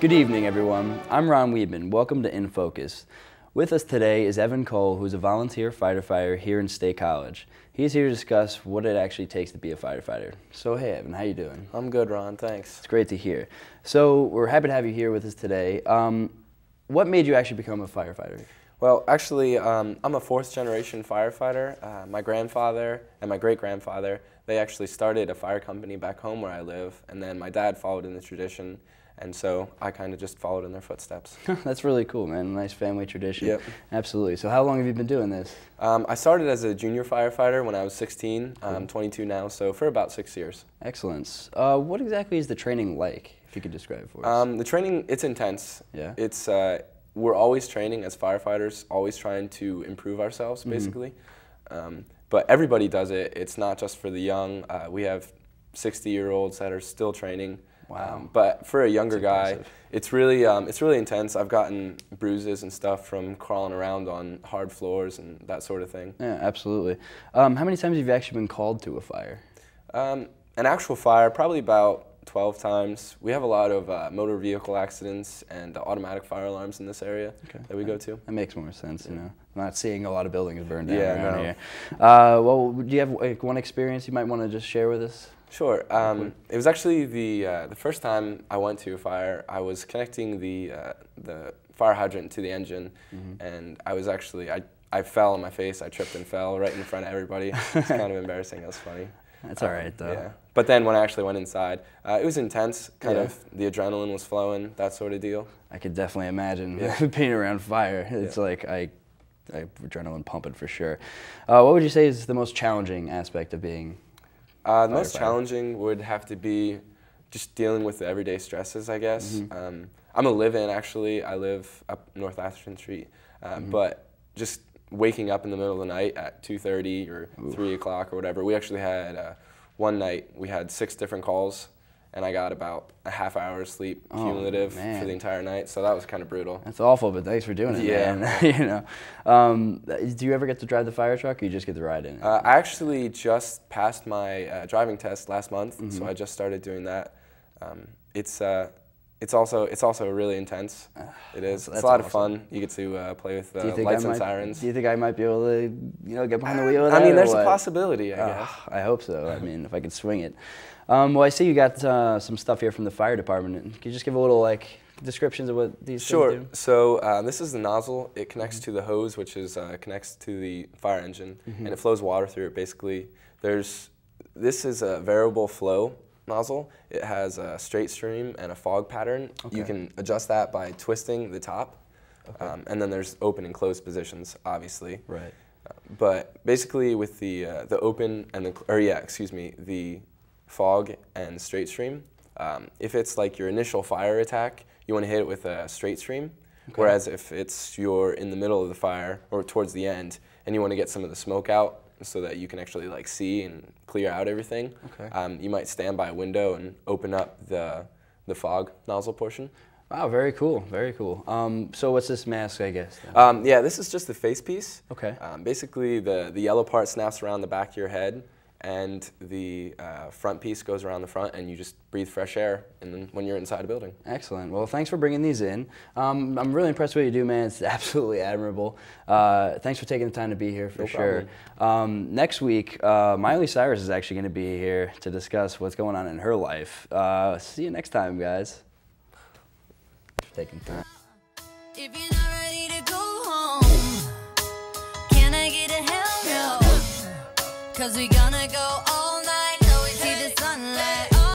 Good evening, everyone. I'm Ron Weedman. Welcome to In Focus. With us today is Evan Cole, who's a volunteer firefighter here in State College. He's here to discuss what it actually takes to be a firefighter. So, hey, Evan, how you doing? I'm good, Ron. Thanks. It's great to hear. So, we're happy to have you here with us today. What made you actually become a firefighter? Well, actually, I'm a fourth-generation firefighter. My grandfather and my great-grandfather, they actually started a fire company back home where I live, and then my dad followed in the tradition, and so I kind of just followed in their footsteps. That's really cool, man. Nice family tradition. Yep. Absolutely. So how long have you been doing this? I started as a junior firefighter when I was 16. I'm 22 now, so for about 6 years. Excellent. What exactly is the training like, if you could describe it for us? The training, it's intense. Yeah. It's we're always training as firefighters, always trying to improve ourselves, basically. But everybody does it. It's not just for the young. We have 60-year-olds that are still training. Wow. But for a younger guy, it's really intense. I've gotten bruises and stuff from crawling around on hard floors and that sort of thing. Yeah, absolutely. How many times have you actually been called to a fire? An actual fire, probably about 12 times. We have a lot of motor vehicle accidents and automatic fire alarms in this area that we go to. That makes more sense, you know. I'm not seeing a lot of buildings burned down around here. Well, do you have like one experience you might want to just share with us? Sure. It was actually the first time I went to a fire. I was connecting the fire hydrant to the engine, and I was actually I fell on my face. I tripped and fell right in front of everybody. It's kind of embarrassing. It was funny. That's all right, though. Yeah. But then when I actually went inside, it was intense. Kind of the adrenaline was flowing, that sort of deal. I could definitely imagine being around fire. It's like I adrenaline pumping for sure. What would you say is the most challenging aspect of being? The most challenging would have to be just dealing with the everyday stresses, I guess. I'm a live-in, actually. I live up North Atherton Street. But just waking up in the middle of the night at 2:30 or 3 o'clock or whatever. We actually had, one night, we had 6 different calls, and I got about a half hour's sleep cumulative for the entire night, so that was kind of brutal. That's awful, but thanks for doing it, man. You know, do you ever get to drive the fire truck, or you just get to ride in it? I actually just passed my driving test last month, so I just started doing that. It's also really intense. It is. It's a lot of fun. You get to play with lights and sirens. Do you think I might be able to, you know, get behind the wheel of that? I mean, there's a possibility, I guess. I hope so. I mean, if I could swing it. Well, I see you got some stuff here from the fire department. Can you just give a little descriptions of what these things do? So this is the nozzle. It connects to the hose, which is connects to the fire engine, and it flows water through it. Basically, this is a variable flow nozzle. It has a straight stream and a fog pattern. You can adjust that by twisting the top, and then there's open and closed positions, obviously. Right. But basically, with the open and the fog and straight stream, if it's like your initial fire attack, you want to hit it with a straight stream. Whereas if you're in the middle of the fire or towards the end, and you want to get some of the smoke out, so that you can actually see and clear out everything. You might stand by a window and open up the fog nozzle portion. Wow, very cool, very cool. So what's this mask, I guess? Yeah, this is just the face piece. Okay. Basically, the yellow part snaps around the back of your head, and the front piece goes around the front, and you just breathe fresh air when you're inside a building. Excellent. Well, thanks for bringing these in. I'm really impressed with what you do, man. It's absolutely admirable. Thanks for taking the time to be here, for sure. Next week, Miley Cyrus is actually going to be here to discuss what's going on in her life. See you next time, guys. Thanks for taking the time. If you're not ready to go home, can I get a hell no? 'Cause we gonna go all